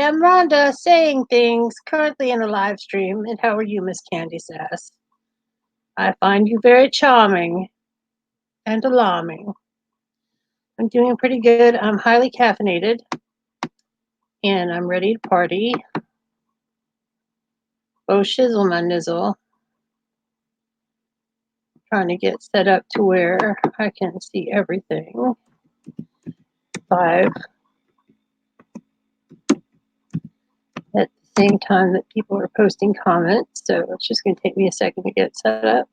am Rhonda saying things currently in a live stream. And how are you, Miss Candy Sass? I find you very charming and alarming. I'm doing pretty good. I'm highly caffeinated and I'm ready to party. Oh, shizzle my nizzle. Trying to get set up to where I can see everything live at the same time that people are posting comments. So it's just going to take me a second to get set up.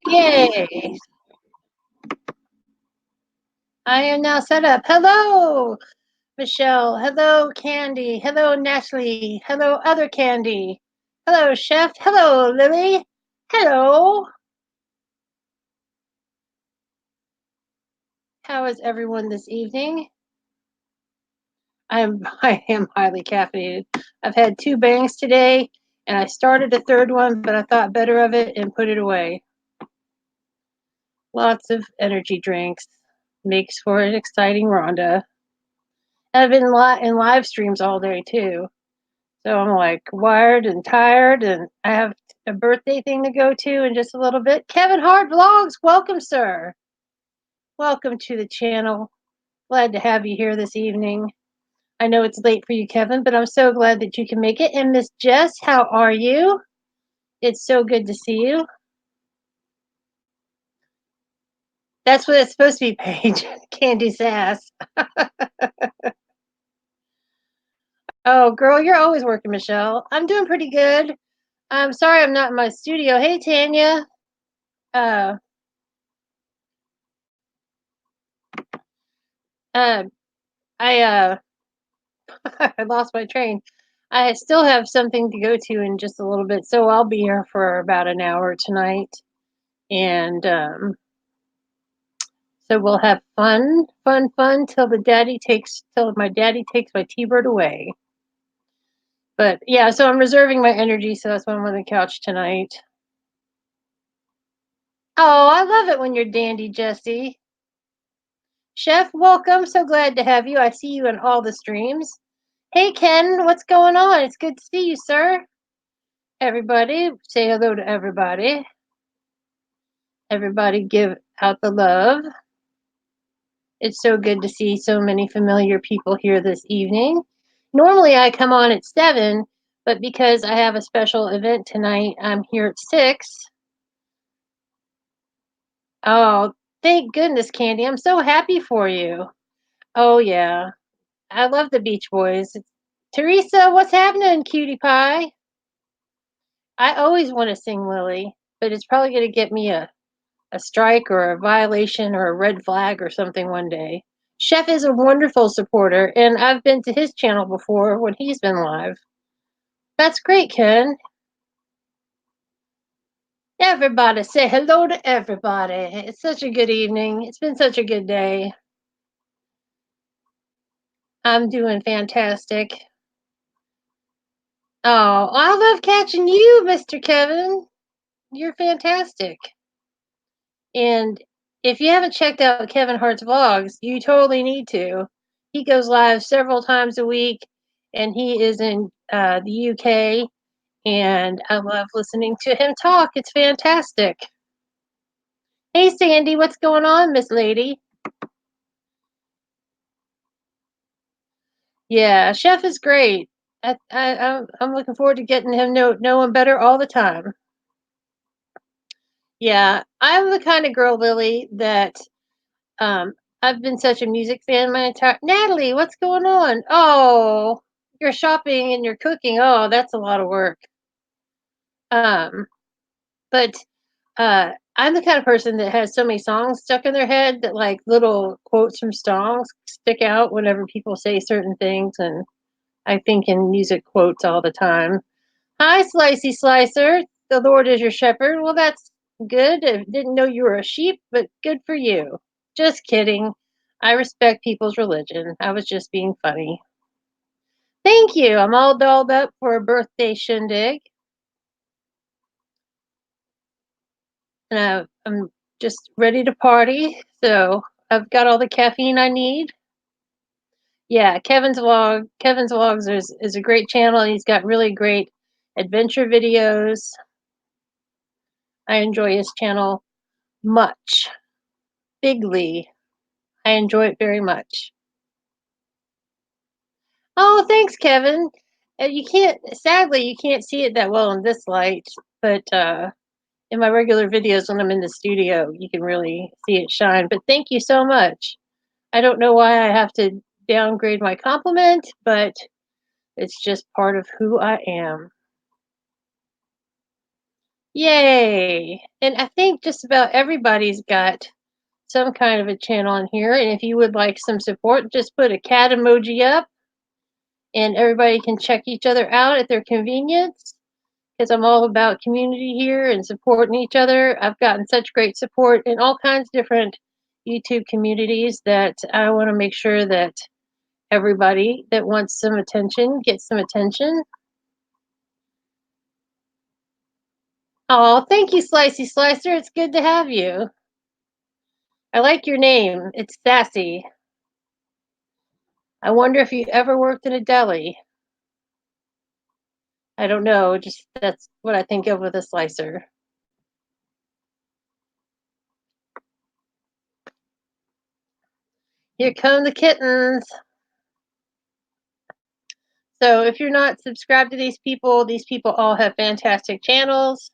Yay! I am now set up. Hello, Michelle. Hello, Candy. Hello, Natalie. Hello, other Candy. Hello, Chef. Hello, Lily. Hello. How is everyone this evening? I am highly caffeinated. I've had 2 bangs today, and I started a third one, but I thought better of it and put it away. Lots of energy drinks makes for an exciting Rhonda. I've been in live streams all day too. So I'm like wired and tired, and I have a birthday thing to go to in just a little bit. Kevin Hart Vlogs, welcome, sir. Welcome to the channel. Glad to have you here this evening. I know it's late for you, Kevin, but I'm so glad that you can make it. And Miss Jess, how are you? It's so good to see you. That's what it's supposed to be, Paige. Candy Sass. Oh, girl, you're always working, Michelle. I'm doing pretty good. I'm sorry I'm not in my studio. Hey, Tanya. Uh, uh, I I lost my train. I still have something to go to in just a little bit, so I'll be here for about an hour tonight, and so we'll have fun till my daddy takes my T-bird away. But yeah, so I'm reserving my energy, so that's why I'm on the couch tonight. Oh, I love it when you're dandy, Jesse. Chef, welcome. So glad to have you. I see you in all the streams. Hey, Ken, what's going on? It's good to see you, sir. Everybody, say hello to everybody. Everybody give out the love. It's so good to see so many familiar people here this evening. Normally I come on at 7, but because I have a special event tonight, I'm here at 6. Oh, thank goodness, Candy. I'm so happy for you. Oh, yeah. I love the Beach Boys. Teresa, what's happening, cutie pie? I always want to sing Lily, but it's probably going to get me a strike or a violation or a red flag or something one day. Chef is a wonderful supporter, and I've been to his channel before when he's been live. That's great, Ken. Everybody, say hello to everybody. It's such a good evening. It's been such a good day. I'm doing fantastic. Oh, I love catching you, Mr. Kevin. You're fantastic. And if you haven't checked out Kevin Hart's vlogs, you totally need to. He goes live several times a week, and he is in the UK, and I love listening to him talk. It's fantastic. Hey, Sandy, what's going on, Miss Lady? Yeah, Chef is great. I'm looking forward to getting him know him better all the time. Yeah, I'm the kind of girl, Lily, that um, I've been such a music fan my entire. Natalie, what's going on? Oh, you're shopping and you're cooking. Oh, that's a lot of work. Um, but I'm the kind of person that has so many songs stuck in their head that like little quotes from songs stick out whenever people say certain things, and I think in music quotes all the time. Hi, Slicey Slicer. The Lord is your shepherd. Well, that's good. I didn't know you were a sheep, but good for you. Just kidding. I respect people's religion. I was just being funny. Thank you. I'm all dolled up for a birthday shindig. And I'm just ready to party. So I've got all the caffeine I need. Yeah, Kevin's Vlogs is a great channel. He's got really great adventure videos. I enjoy his channel much. Bigly. I enjoy it very much. Oh, thanks, Kevin. Sadly, you can't see it that well in this light, but in my regular videos when I'm in the studio, you can really see it shine. But thank you so much. I don't know why I have to downgrade my compliment, but it's just part of who I am. Yay! And I think just about everybody's got some kind of a channel in here. And if you would like some support, just put a cat emoji up and everybody can check each other out at their convenience because I'm all about community here and supporting each other. I've gotten such great support in all kinds of different YouTube communities that I want to make sure that everybody that wants some attention gets some attention. Oh, thank you, Slicey Slicer. It's good to have you. I like your name. It's sassy. I wonder if you ever worked in a deli. I don't know, just that's what I think of with a slicer. Here come the kittens. So if you're not subscribed to these people all have fantastic channels.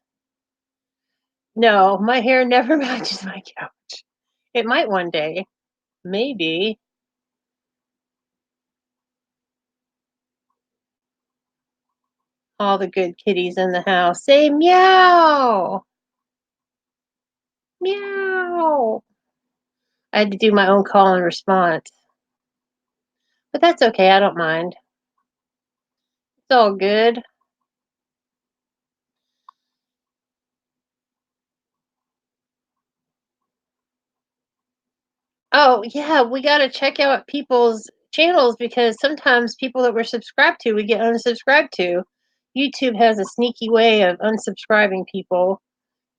No, my hair never matches my couch. It might one day. Maybe. All the good kitties in the house say meow. Meow. I had to do my own call and response. But that's okay, I don't mind. It's all good. Oh, yeah, we gotta check out people's channels because sometimes people that we're subscribed to, we get unsubscribed to. YouTube has a sneaky way of unsubscribing people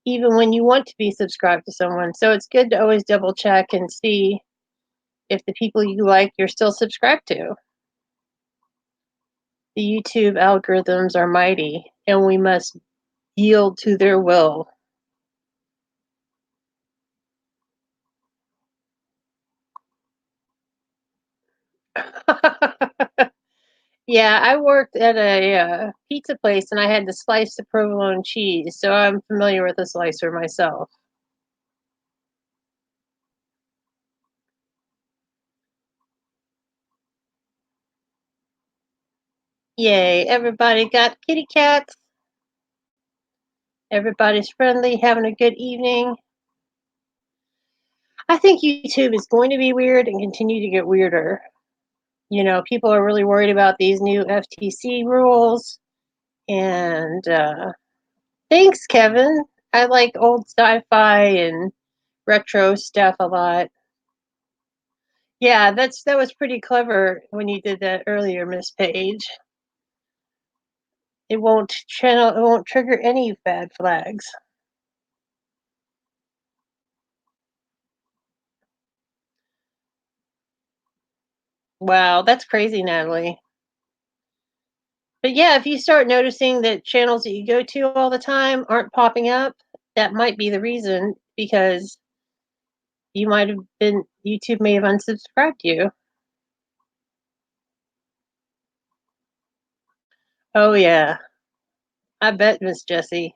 even when you want to be subscribed to someone. So it's good to always double check and see if the people you like you're still subscribed to. The YouTube algorithms are mighty and we must yield to their will. Yeah, I worked at a pizza place and I had to slice the provolone cheese, so I'm familiar with a slicer myself. Yay, everybody got kitty cats. Everybody's friendly, having a good evening. I think YouTube is going to be weird and continue to get weirder. You know, people are really worried about these new FTC rules. And thanks, Kevin. I like old sci fi and retro stuff a lot. Yeah, that was pretty clever when you did that earlier, Miss Page. It won't trigger any bad flags. Wow, that's crazy, Natalie. But yeah, if you start noticing that channels that you go to all the time aren't popping up, that might be the reason because YouTube may have unsubscribed you. Oh yeah, I bet, Miss Jessie.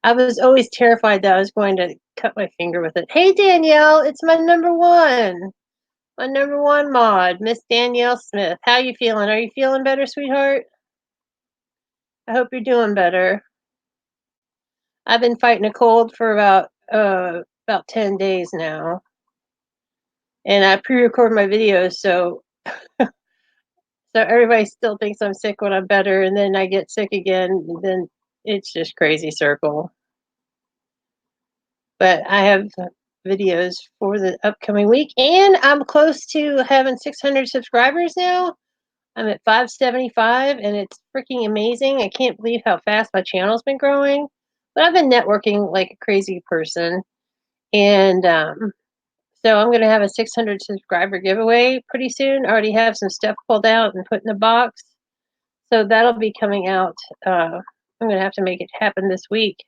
I was always terrified that I was going to cut my finger with it. Hey Danielle, it's my number one. My number one mod, Miss Danielle Smith. How you feeling? Are you feeling better, sweetheart? I hope you're doing better. I've been fighting a cold for about 10 days now. And I pre-record my videos so everybody still thinks I'm sick when I'm better and then I get sick again and then it's just crazy circle. But I have videos for the upcoming week and I'm close to having 600 subscribers now I'm at 575 and it's freaking amazing. I can't believe how fast my channel's been growing. But I've been networking like a crazy person. And so I'm going to have a 600 subscriber giveaway pretty soon. I already have some stuff pulled out and put in a box. So that'll be coming out. I'm going to have to make it happen this week.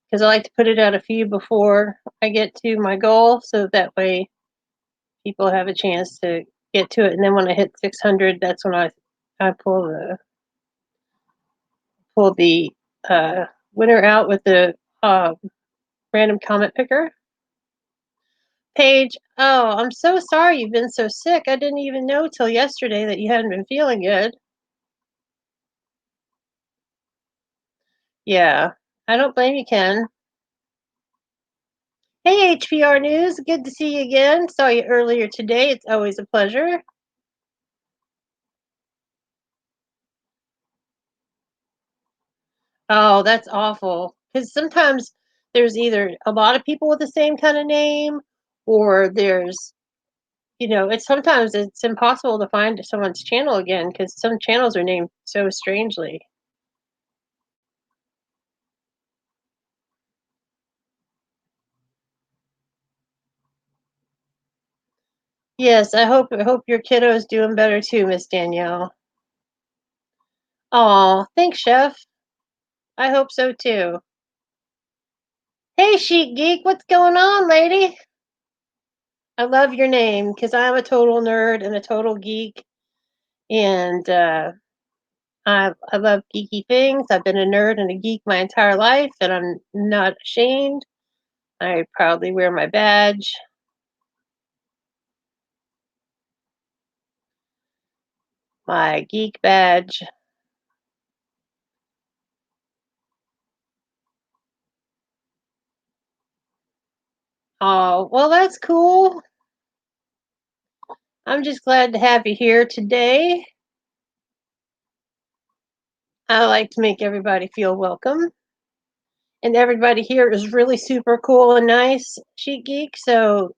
Because I like to put it out a few before I get to my goal. So that way people have a chance to get to it. And then when I hit 600, that's when I pull the winner out with the random comment picker. Paige, oh, I'm so sorry you've been so sick. I didn't even know till yesterday that you hadn't been feeling good. Yeah, I don't blame you, Ken. Hey, HPR News, good to see you again. Saw you earlier today. It's always a pleasure. Oh, that's awful. Because sometimes there's either a lot of people with the same kind of name, or there's, it's sometimes it's impossible to find someone's channel again because some channels are named so strangely. Yes, I hope your kiddo's doing better too, Miss Danielle. Oh, thanks, Chef. I hope so too. Hey, Chic Geek, what's going on, lady? I love your name because I'm a total nerd and a total geek, and I love geeky things. I've been a nerd and a geek my entire life, and I'm not ashamed. I proudly wear my badge. My geek badge. Oh, well, that's cool. I'm just glad to have you here today. I like to make everybody feel welcome. And everybody here is really super cool and nice, Chic Geek. So,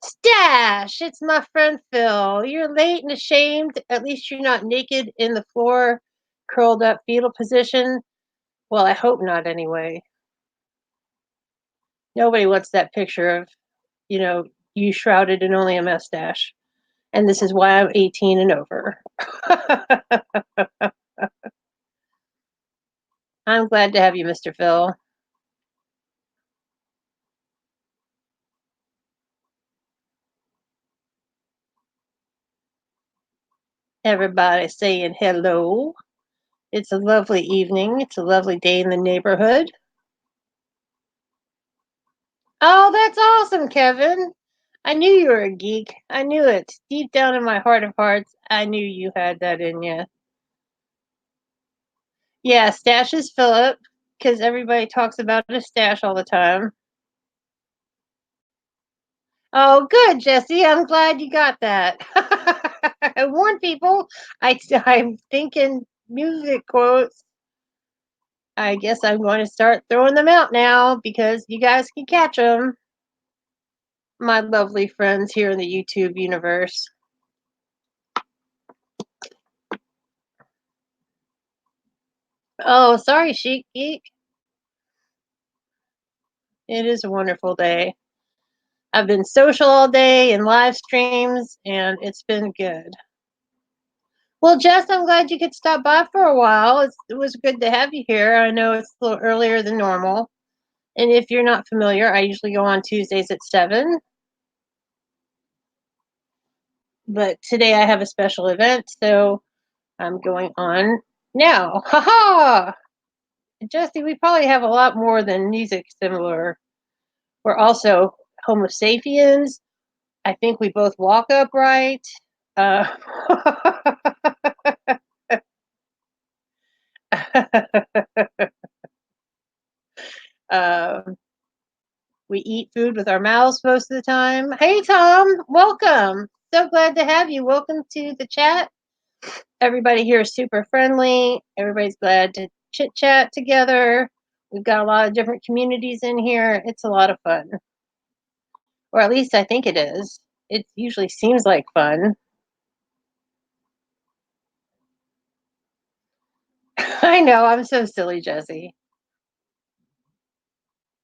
Stash, it's my friend Phil. You're late and ashamed. At least you're not naked in the floor, curled up fetal position. Well, I hope not anyway. Nobody wants that picture of, you shrouded in only a mustache. And this is why I'm 18 and over. I'm glad to have you, Mr. Phil. Everybody saying hello. It's a lovely evening. It's a lovely day in the neighborhood. Oh, that's awesome, Kevin. I knew you were a geek. I knew it. Deep down in my heart of hearts, I knew you had that in you. Yeah, Stash is Philip, because everybody talks about a stash all the time. Oh, good, Jesse. I'm glad you got that. I warn people. I'm thinking music quotes. I guess I'm going to start throwing them out now because you guys can catch them. My lovely friends here in the YouTube universe. Oh, sorry, Chic Geek. It is a wonderful day. I've been social all day in live streams, and it's been good. Well, Jess, I'm glad you could stop by for a while. It was good to have you here. I know it's a little earlier than normal. And if you're not familiar, I usually go on Tuesdays at 7. But today I have a special event, so I'm going on now. Ha ha! Jesse, we probably have a lot more than music similar. We're also Homo sapiens. I think we both walk upright. Uh, um, we eat food with our mouths most of the time. Hey, Tom, welcome. So glad to have you. Welcome to the chat. Everybody here is super friendly. Everybody's glad to chit chat together. We've got a lot of different communities in here. It's a lot of fun. Or at least I think it is. It usually seems like fun. I know, I'm so silly, Jesse.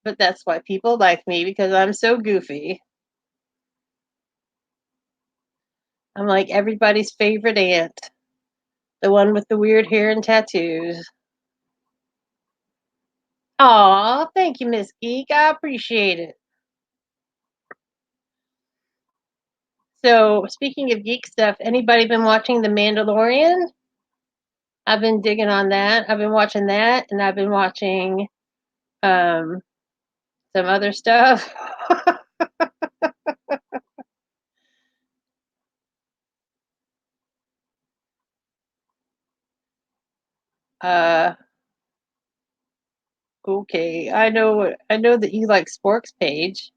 But that's why people like me because I'm so goofy. I'm like everybody's favorite aunt, the one with the weird hair and tattoos. Aw, thank you, Miss Geek. I appreciate it. So, speaking of geek stuff, anybody been watching The Mandalorian? I've been digging on that. I've been watching that, and I've been watching um, some other stuff. uh, okay, I know that you like Spork's page.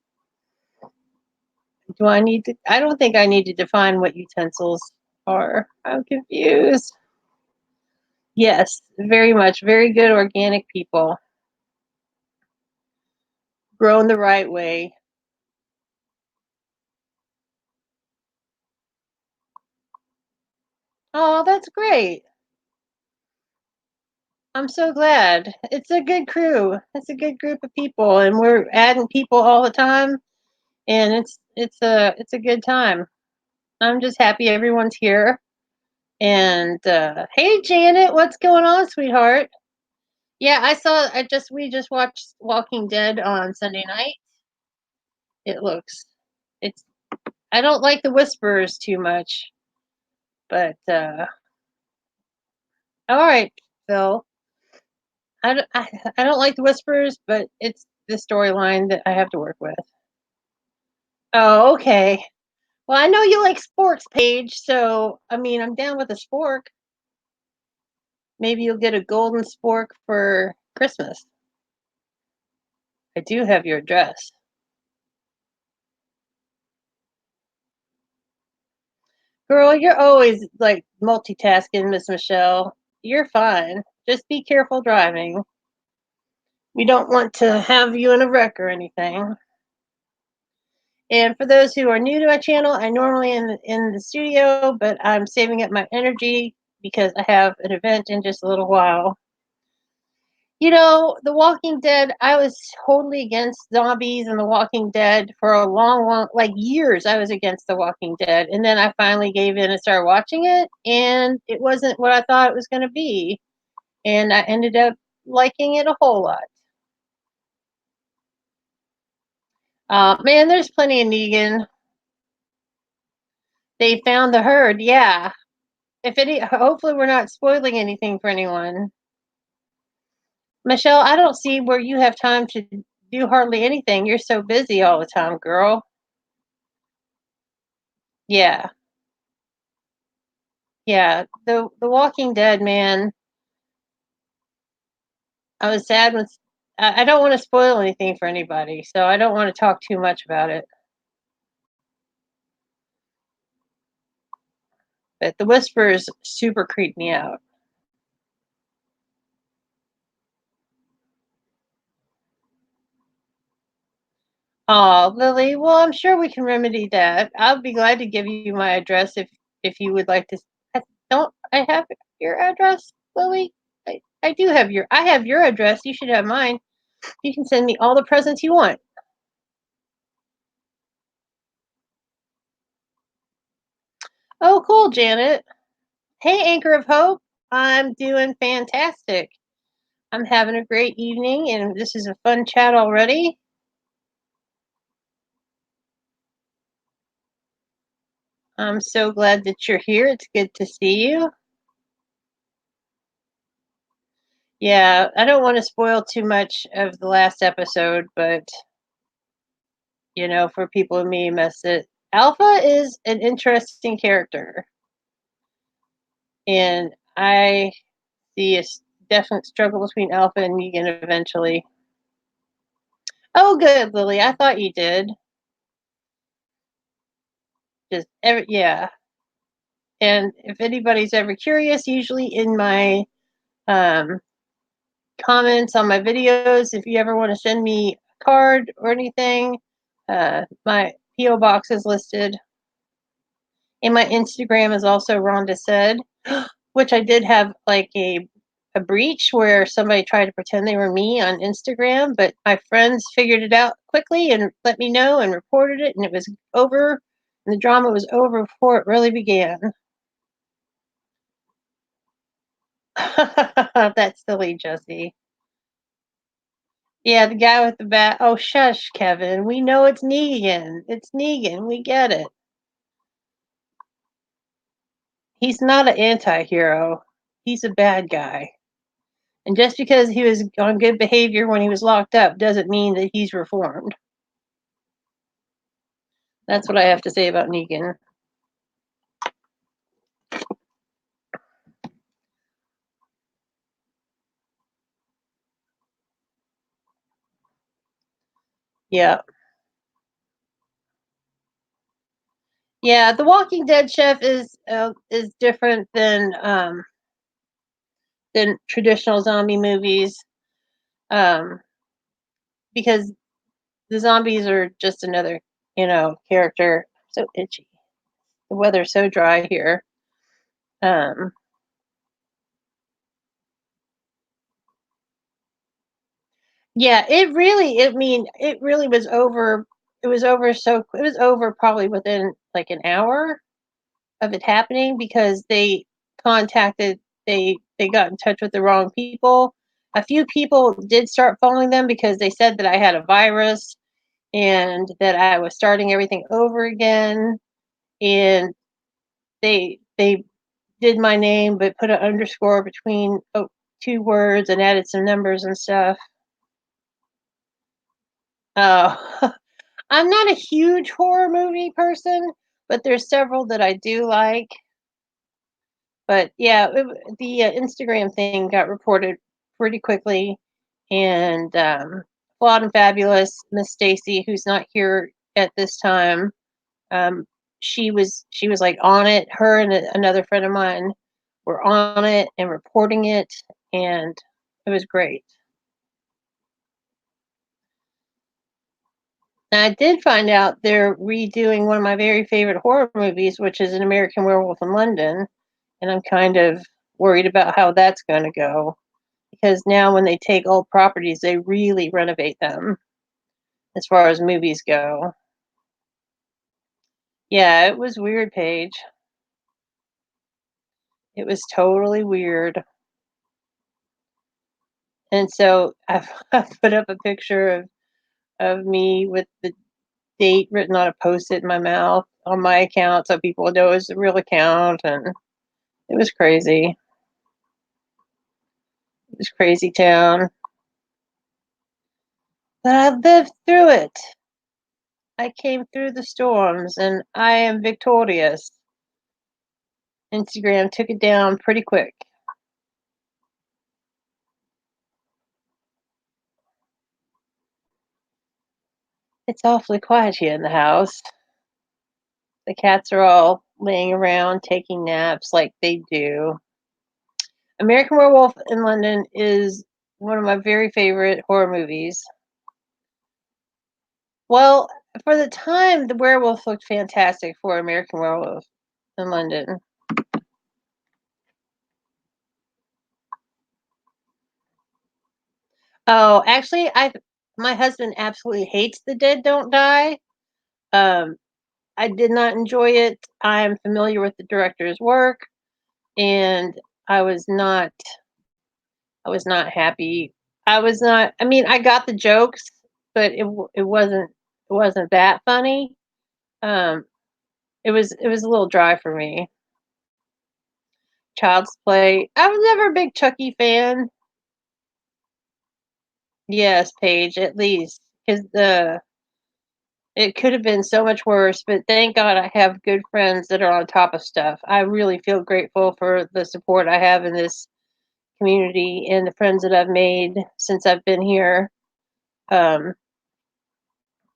Do I need to? I don't think I need to define what utensils are. I'm confused. Yes, very much. Very good organic people. Grown the right way. Oh, that's great. I'm so glad. It's a good crew. It's a good group of people, and we're adding people all the time, and it's a good time. I'm just happy everyone's here. And hey, Janet, what's going on, sweetheart? Yeah, I saw. We just watched Walking Dead on Sunday night. It looks. It's. I don't like the whispers too much, but all right, Phil. I don't like the whispers, but it's the storyline that I have to work with. Oh, okay. Well, I know you like sporks, Paige, so I mean, I'm down with a spork. Maybe you'll get a golden spork for Christmas. I do have your address. Girl, you're always like multitasking, Miss Michelle. You're fine. Just be careful driving. We don't want to have you in a wreck or anything. And for those who are new to my channel, I normally in the studio, but I'm saving up my energy because I have an event in just a little while. You know, The Walking Dead, I was totally against zombies and The Walking Dead for a long, like years. I was against The Walking Dead. And then I finally gave in and started watching it, and it wasn't what I thought it was going to be. And I ended up liking it a whole lot. Man, there's plenty of Negan. They found the herd, yeah. If any, hopefully we're not spoiling anything for anyone. Michelle, I don't see where you have time to do hardly anything. You're so busy all the time, girl. Yeah. Yeah, the Walking Dead, man. I was sad when I don't want to spoil anything for anybody, so I don't want to talk too much about it. But the whispers super creep me out. Oh, Lily. Well, I'm sure we can remedy that. I'll be glad to give you my address if you would like to. Don't I have your address, Lily? I do have your. I have your address. You should have mine. You can send me all the presents you want. Oh, cool, Janet. Hey, Anchor of Hope. I'm doing fantastic. I'm having a great evening, and this is a fun chat already. I'm so glad that you're here. It's good to see you. Yeah, I don't want to spoil too much of the last episode, but you know, for people who may miss it, Alpha is an interesting character, and I see a definite struggle between Alpha and Negan eventually. Oh, good, Lily. I thought you did. Yeah. And if anybody's ever curious, usually in my um, comments on my videos, if you ever want to send me a card or anything, my PO box is listed, and my Instagram is also Rhonda said, which I did have like a a breach where somebody tried to pretend they were me on Instagram, but my friends figured it out quickly and let me know and reported it, and it was over, and the drama was over before it really began. That's silly, Jesse. Yeah, the guy with the bat. Oh, shush, Kevin. We know it's Negan. It's Negan. We get it. He's not an anti-hero. He's a bad guy. And just because he was on good behavior when he was locked up doesn't mean that he's reformed. That's what I have to say about Negan. Yeah. Yeah, The Walking Dead chef is different than traditional zombie movies, um, because the zombies are just another, character. So itchy. The weather's so dry here. Um, yeah, it really was over. It was over probably within like an hour of it happening because contacted they got in touch with the wrong people. A few people did start following them because they said that I had a virus and that I was starting everything over again, and they did my name but put an underscore between two words and added some numbers and stuff. Oh, I'm not a huge horror movie person, but there's several that I do like. But yeah, the Instagram thing got reported pretty quickly, and Flawed and Fabulous Miss Stacy, who's not here at this time, um, she was like on it. Her and another friend of mine were on it and reporting it, and it was great. And I did find out they're redoing one of my very favorite horror movies, which is An American Werewolf in London, and I'm kind of worried about how that's going to go because now when they take old properties, they really renovate them as far as movies go. Yeah, it was weird, Paige. It was totally weird. And so I put up a picture of me with the date written on a post-it in my mouth on my account so people would know it was a real account, and it was crazy. It was crazy town. But I lived through it. I came through the storms and I am victorious. Instagram took it down pretty quick. It's awfully quiet here in the house. The cats are all laying around taking naps like they do. American Werewolf in London is one of my very favorite horror movies. Well, for the time, the werewolf looked fantastic for American Werewolf in London. Oh, actually, I my husband absolutely hates The Dead Don't Die. Um, I did not enjoy it. I am familiar with the director's work, and I was not I was not happy. I was not. I mean, I got the jokes, but it wasn't that funny. Um, it was a little dry for me. Child's Play. I was never a big Chucky fan. Yes, Paige, at least because the it could have been so much worse. But thank God I have good friends that are on top of stuff. I really feel grateful for the support I have in this community and the friends that I've made since I've been here. Um,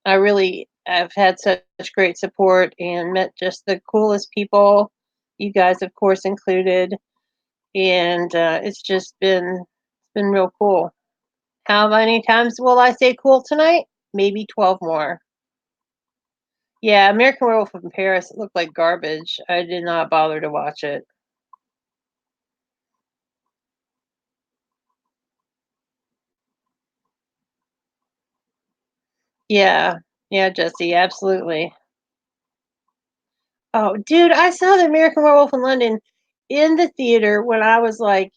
I've had such great support and met just the coolest people, you guys, of course, included, and it's been real cool. How many times will I say cool tonight? Maybe 12 more. Yeah, American Werewolf in Paris, it looked like garbage. I did not bother to watch it. Yeah. Yeah, Jesse, absolutely. Oh, dude, I saw the American Werewolf in London in the theater when I was like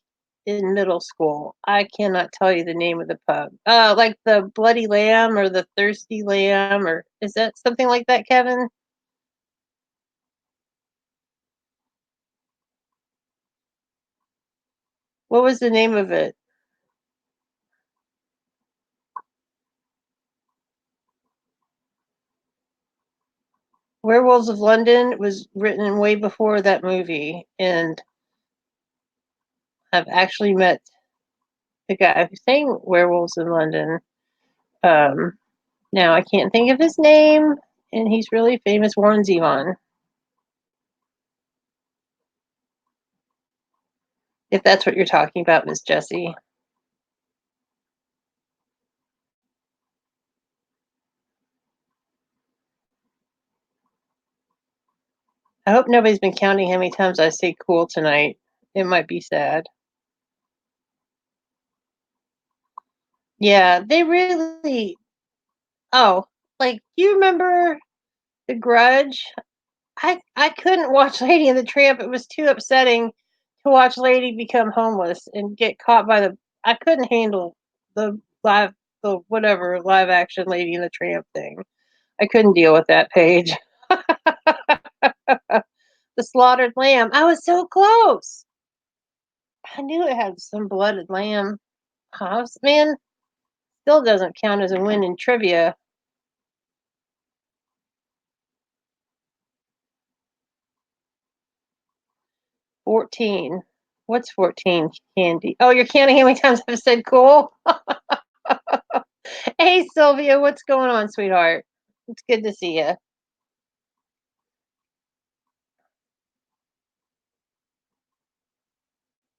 in middle school. I cannot tell you the name of the pub. Like the Bloody Lamb or the Thirsty Lamb, or is that something like that, Kevin? What was the name of it? Werewolves of London was written way before that movie, and I've actually met the guy who's saying Werewolves in London. Um, Now I can't think of his name, and he's really famous. Warren Zevon, if that's what you're talking about, Miss Jessie. I hope nobody's been counting how many times I say cool tonight. It might be sad. Yeah, they really. Oh, like you remember The Grudge? I couldn't watch Lady and the Tramp. It was too upsetting to watch Lady become homeless and get caught by the. I couldn't handle the live, the whatever live action Lady and the Tramp thing. I couldn't deal with that page. The slaughtered lamb. I was so close. I knew it had some blooded lamb. Man, still doesn't count as a win in trivia. 14. What's 14, Candy? Oh, you're counting how many times I've said cool? Hey, Sylvia, what's going on, sweetheart? It's good to see you.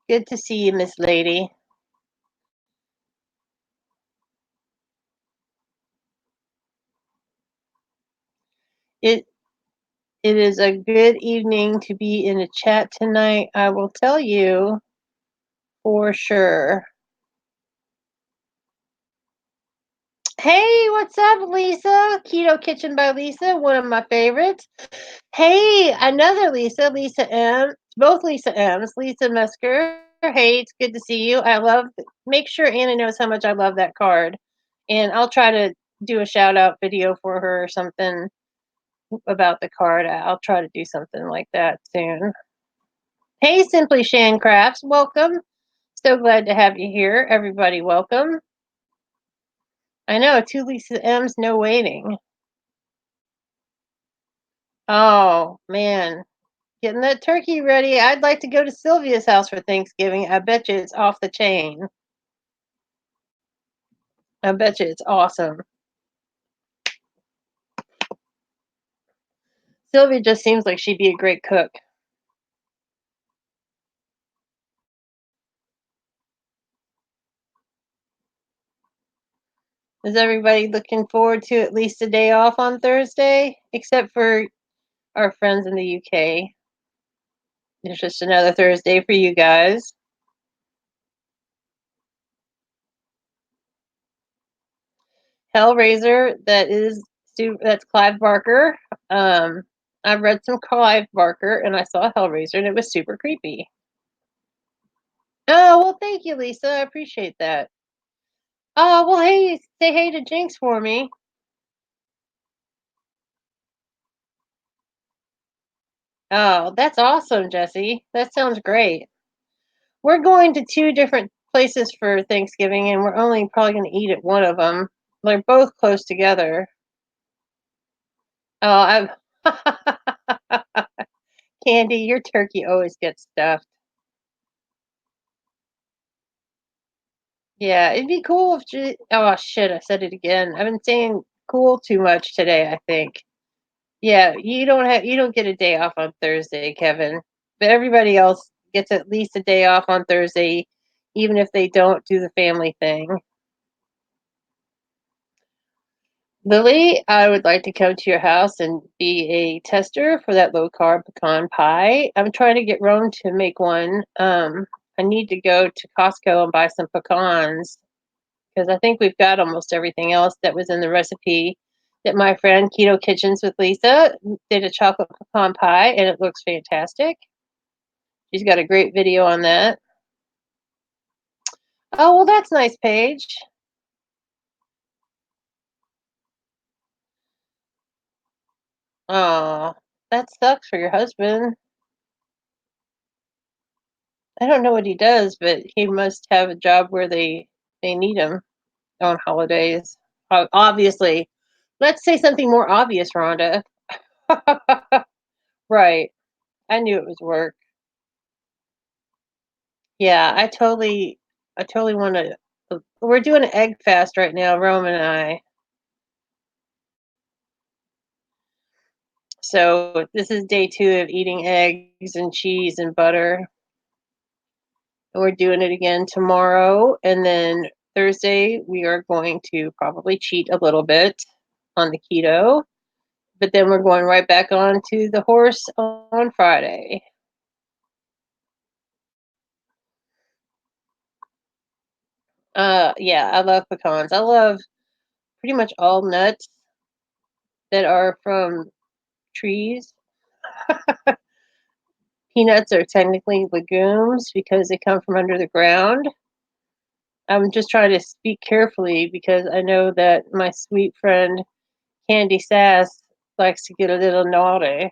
Good to see you, Miss Lady. It it is a good evening to be in a chat tonight. I will tell you for sure. Hey, what's up, Lisa? Keto Kitchen by Lisa, one of my favorites. Hey, another Lisa, Lisa M. Both Lisa M's, Lisa Mesker. Hey, it's good to see you. I love. Make sure Anna knows how much I love that card, and I'll try to do a shout out video for her or something about the card. I'll try to do something like that soon. Hey, Simply Shan Crafts, welcome. So glad to have you here. Everybody, welcome. I know, two Lisa M's, no waiting. Oh, man. Getting that turkey ready. I'd like to go to Sylvia's house for Thanksgiving. I bet you it's off the chain. I bet you it's awesome. Sylvia just seems like she'd be a great cook. Is everybody looking forward to at least a day off on Thursday? Except for our friends in the UK. There's just another Thursday for you guys. Hellraiser, that's Clive Barker. Um, I've read some Clive Barker and I saw Hellraiser and it was super creepy. Oh well, thank you, Lisa. I appreciate that. Oh well, hey, say hey to Jinx for me. Oh, that's awesome, Jesse. That sounds great. We're going to two different places for Thanksgiving, and we're only probably going to eat at one of them. They're both close together. Oh, I've Candy, your turkey always gets stuffed. Yeah, it'd be cool if oh shit, I said it again. I've been saying cool too much today, I think. Yeah, you don't get a day off on Thursday, Kevin. But everybody else gets at least a day off on Thursday, even if they don't do the family thing. Lily, I would like to come to your house and be a tester for that low carb pecan pie. I'm trying to get Rome to make one. I need to go to Costco and buy some pecans because I think we've got almost everything else that was in the recipe. that my friend Keto Kitchens with Lisa did a chocolate pecan pie, and it looks fantastic. She's got a great video on that. Oh, well, that's nice, Paige. Oh, that sucks for your husband. I don't know what he does, but he must have a job where they need him on holidays. Obviously. Let's say something more obvious, Rhonda. Right. I knew it was work. Yeah, I totally wanna we're doing an egg fast right now, Rome and I. So, this is day 2 of eating eggs and cheese and butter, and we're doing it again tomorrow, and then Thursday, we are going to probably cheat a little bit on the keto, but then we're going right back on to the horse on Friday. Yeah, I love pecans. I love pretty much all nuts that are from trees. Peanuts are technically legumes because they come from under the ground. I'm just trying to speak carefully because I know that my sweet friend Candy Sass likes to get a little naughty.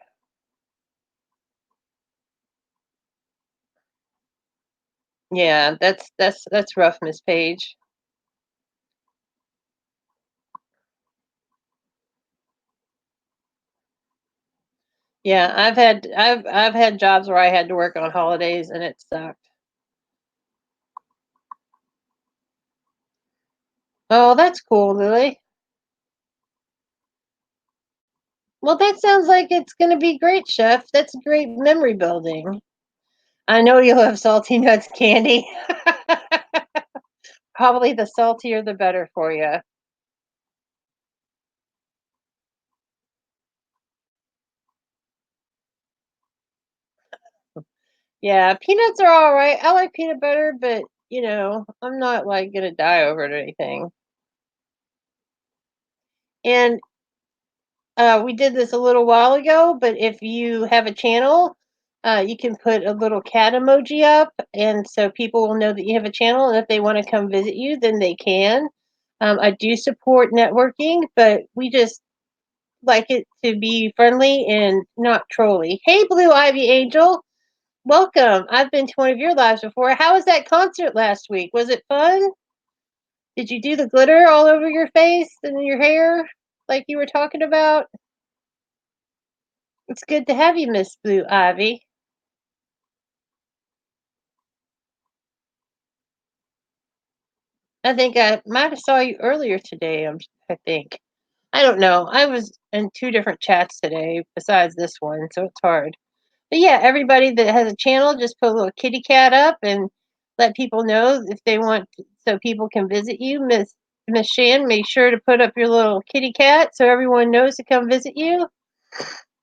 Yeah, that's rough, Miss Page. Yeah, I've had jobs where I had to work on holidays and it sucked. Oh, that's cool, Lily. Well, that sounds like it's gonna be great, chef. That's great memory building. I know you'll have salty nuts candy. Probably the saltier the better for you. Yeah, peanuts are all right. I like peanut butter, but I'm not like gonna die over it or anything. And we did this a little while ago, but if you have a channel, you can put a little cat emoji up, and so people will know that you have a channel. And if they want to come visit you, then they can. I do support networking, but we just like it to be friendly and not trolly. Hey, Blue Ivy Angel, welcome. I've been to one of your lives before. How was that concert last week? Was it fun? Did you do the glitter all over your face and your hair like you were talking about? It's good to have you, Miss Blue Ivy. I think I might have saw you earlier today. I think. I don't know. I was in two different chats today besides this one, so it's hard. But yeah, everybody that has a channel, just put a little kitty cat up and let people know if they want, so people can visit you. Miss Shan, make sure to put up your little kitty cat so everyone knows to come visit you.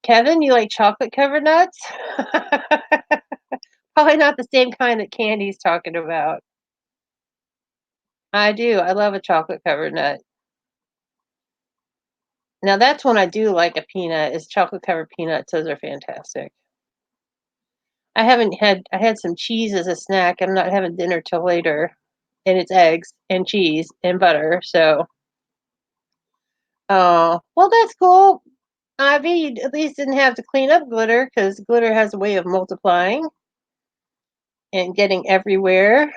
Kevin, you like chocolate covered nuts? Probably not the same kind that Candy's talking about. I do. I love a chocolate covered nut. Now that's when I do like a peanut, is chocolate covered peanuts. Those are fantastic. I had some cheese as a snack. I'm not having dinner till later. And it's eggs and cheese and butter. So oh, well, that's cool. Ivy, you at least didn't have to clean up glitter because glitter has a way of multiplying and getting everywhere.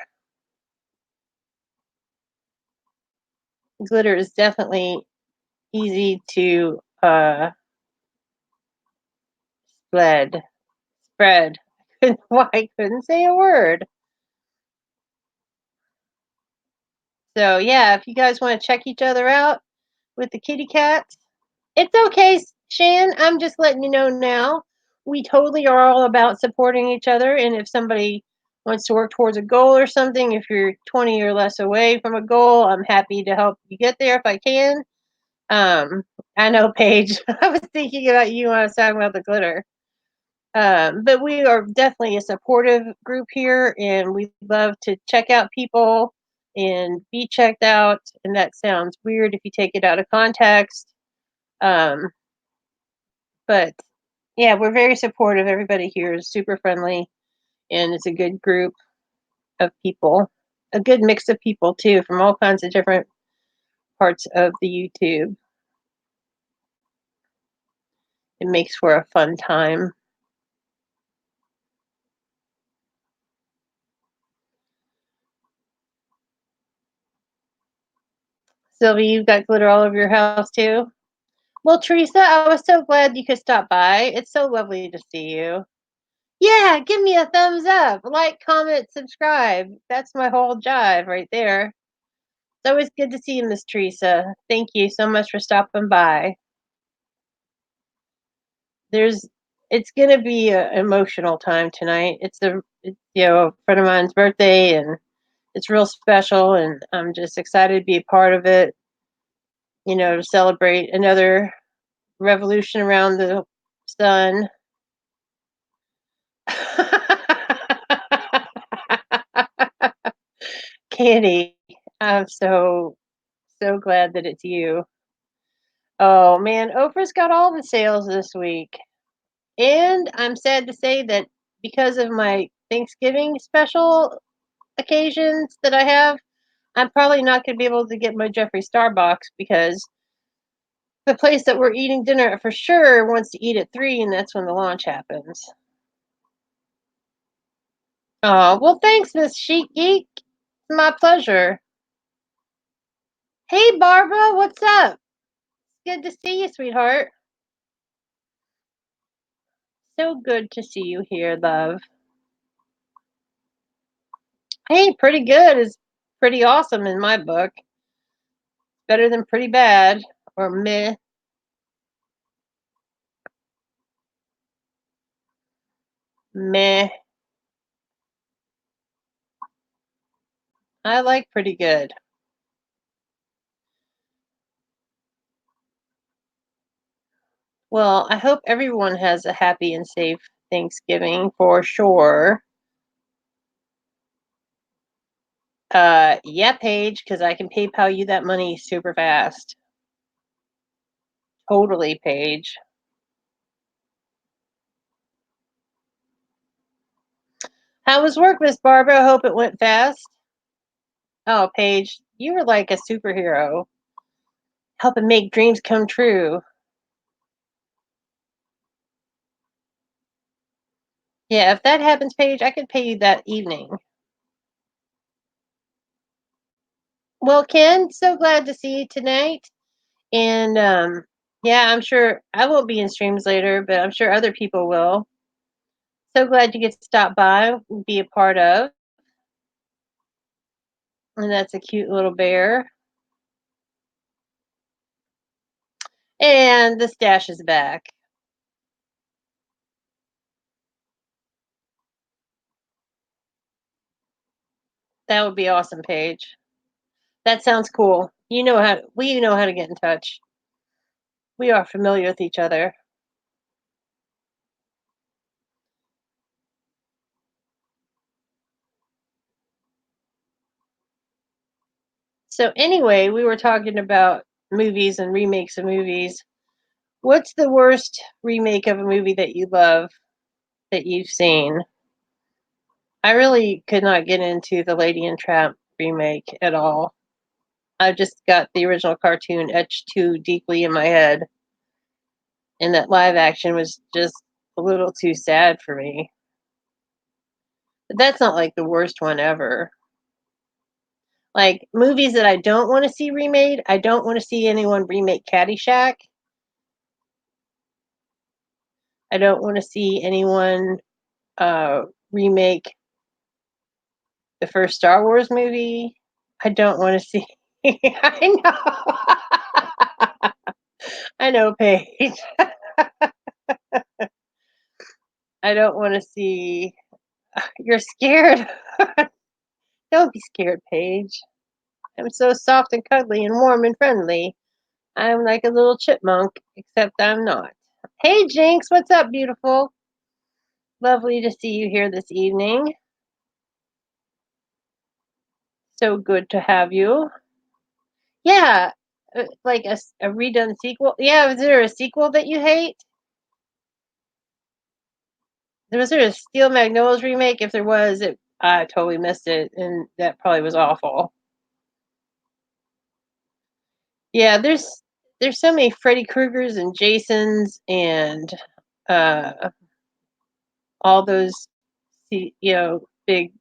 Glitter is definitely easy to spread. Spread. Why I couldn't say a word. So yeah, if you guys want to check each other out with the kitty cats, it's okay, Shan. I'm just letting you know now. We totally are all about supporting each other, and if somebody wants to work towards a goal or something, if you're 20 or less away from a goal, I'm happy to help you get there if I can. Um, I know, Paige. I was thinking about you when I was talking about the glitter. But we are definitely a supportive group here, and we love to check out people and be checked out. And that sounds weird if you take it out of context. Um, but yeah, we're very supportive. Everybody here is super friendly, and it's a good group of people, a good mix of people too, from all kinds of different parts of the YouTube. It makes for a fun time. Sylvie, you've got glitter all over your house too? Well, Teresa, I was so glad you could stop by. It's so lovely to see you. Yeah, give me a thumbs up. Like, comment, subscribe. That's my whole jive right there. It's always good to see you, Miss Teresa. Thank you so much for stopping by. There's it's gonna be an emotional time tonight. A friend of mine's birthday, and it's real special, and I'm just excited to be a part of it, to celebrate another revolution around the sun. Candy, I'm so glad that it's you. Oh man, Oprah's got all the sales this week. And I'm sad to say that because of my Thanksgiving special occasions that I have, I'm probably not going to be able to get my Jeffree Star box because the place that we're eating dinner at for sure wants to eat at 3, and that's when the launch happens. Oh, well, thanks, Miss Chic Geek. It's my pleasure. Hey, Barbara, what's up? Good to see you, sweetheart. So good to see you here, love. Hey, pretty good is pretty awesome in my book. Better than pretty bad or meh. Meh. I like pretty good. Well, I hope everyone has a happy and safe Thanksgiving for sure. Yeah, Paige, because I can PayPal you that money super fast. Totally, Paige. How was work, Miss Barbara? I hope it went fast. Oh, Paige, you were like a superhero, helping make dreams come true. Yeah, if that happens, Paige, I could pay you that evening. Well, Ken, so glad to see you tonight. And yeah, I'm sure I won't be in streams later, but I'm sure other people will. So glad you get to stop by and be a part of. And that's a cute little bear. And the stash is back. That would be awesome, Paige. That sounds cool. We know how to get in touch. We are familiar with each other. So anyway, we were talking about movies and remakes of movies. What's the worst remake of a movie that you love that you've seen? I really could not get into the Lady and Tramp remake at all. I just got the original cartoon etched too deeply in my head, and that live action was just a little too sad for me. But that's not like the worst one ever. Like movies that I don't want to see remade, I don't want to see anyone remake Caddyshack. I don't want to see anyone remake the first Star Wars movie. I don't want to see. I know. I know, Paige. I don't want to see. You're scared. Don't be scared, Paige. I'm so soft and cuddly and warm and friendly. I'm like a little chipmunk, except I'm not. Hey, Jinx, what's up, beautiful? Lovely to see you here this evening. So good to have you. Yeah, like a redone sequel? Yeah, was there a sequel that you hate? Was there a Steel Magnolias remake? If there was, I totally missed it, and that probably was awful. Yeah, there's so many Freddy Kruegers and Jasons and uh, all those, big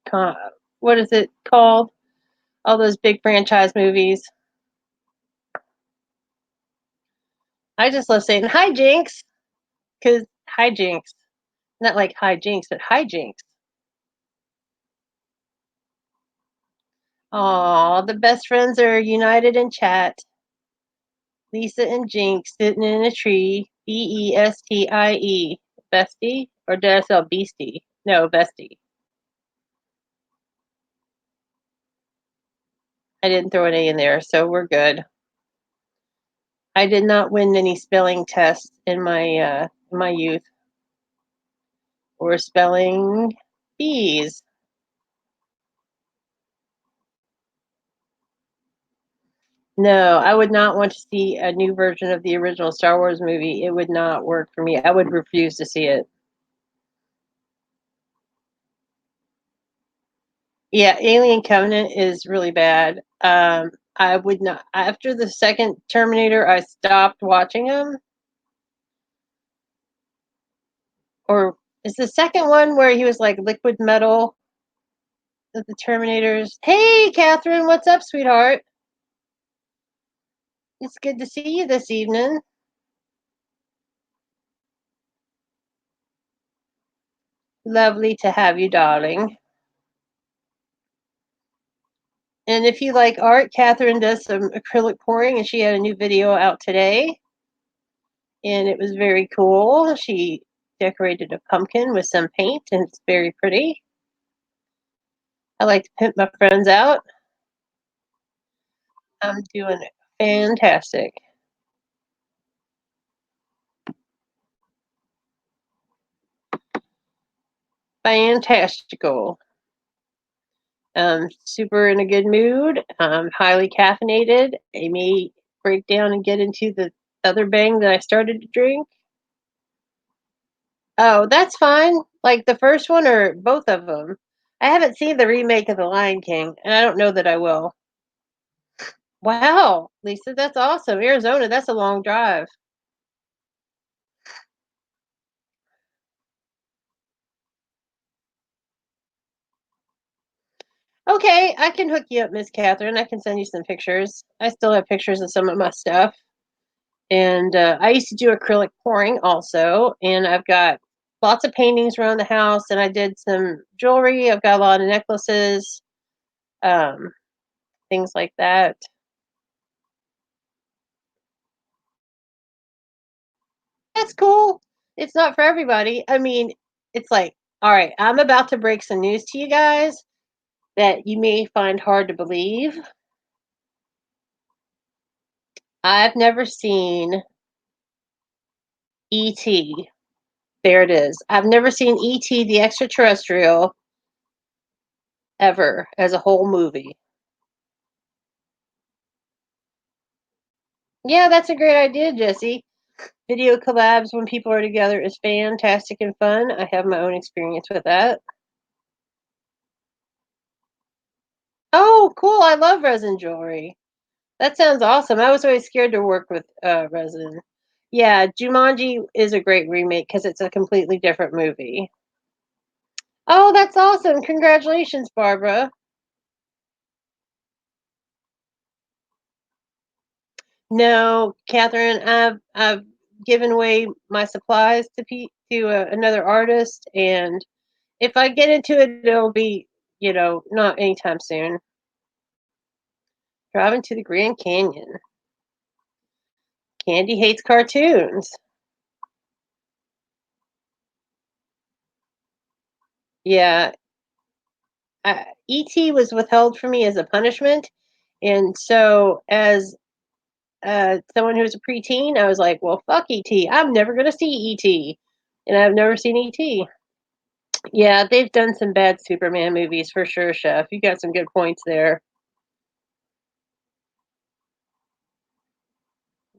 con- what is it called? All those big franchise movies. I just love saying hi Jinx because hi Jinx, not like hi Jinx, but hi Jinx. Aw, the best friends are united in chat. Lisa and Jinx sitting in a tree. Bestie. Bestie? Or did I spell beastie? No, bestie. I didn't throw an A in there, so we're good. I did not win any spelling tests in my youth. Or spelling bees. No, I would not want to see a new version of the original Star Wars movie. It would not work for me. I would refuse to see it. Yeah, Alien Covenant is really bad. I would not. After the second Terminator, I stopped watching them. Or is the second one where he was like liquid metal of the Terminators? Hey, Catherine, what's up, sweetheart? It's good to see you this evening. Lovely to have you, darling. And if you like art, Catherine does some acrylic pouring, and she had a new video out today, and it was very cool. She decorated a pumpkin with some paint, and it's very pretty. I like to pimp my friends out. I'm doing fantastic. Fantastical. Super in a good mood. Highly caffeinated. I may break down and get into the other bang that I started to drink. Oh, that's fine. Like the first one or both of them. I haven't seen the remake of The Lion King, and I don't know that I will. Wow, Lisa, that's awesome. Arizona, that's a long drive. Okay, I can hook you up, Miss Catherine. I can send you some pictures. I still have pictures of some of my stuff. And I used to do acrylic pouring also. And I've got lots of paintings around the house. And I did some jewelry. I've got a lot of necklaces, um, things like that. That's cool. It's not for everybody. I mean, it's like, all right, I'm about to break some news to you guys that you may find hard to believe. I've never seen E.T. There it is. I've never seen E.T. the extraterrestrial ever as a whole movie. Yeah, that's a great idea, Jesse. Video collabs when people are together is fantastic and fun. I have my own experience with that. Oh, cool. I love resin jewelry. That sounds awesome. I was always scared to work with resin. Yeah, Jumanji is a great remake because it's a completely different movie. Oh, that's awesome. Congratulations, Barbara. No, Catherine, I've given away my supplies to another artist, and if I get into it, it'll be not anytime soon. Driving to the Grand Canyon. Candy hates cartoons. Yeah, ET was withheld from me as a punishment, and so as someone who's a preteen, I was like, "Well, fuck ET. I'm never gonna see ET," and I've never seen ET. Yeah, they've done some bad Superman movies for sure, Chef. You got some good points there.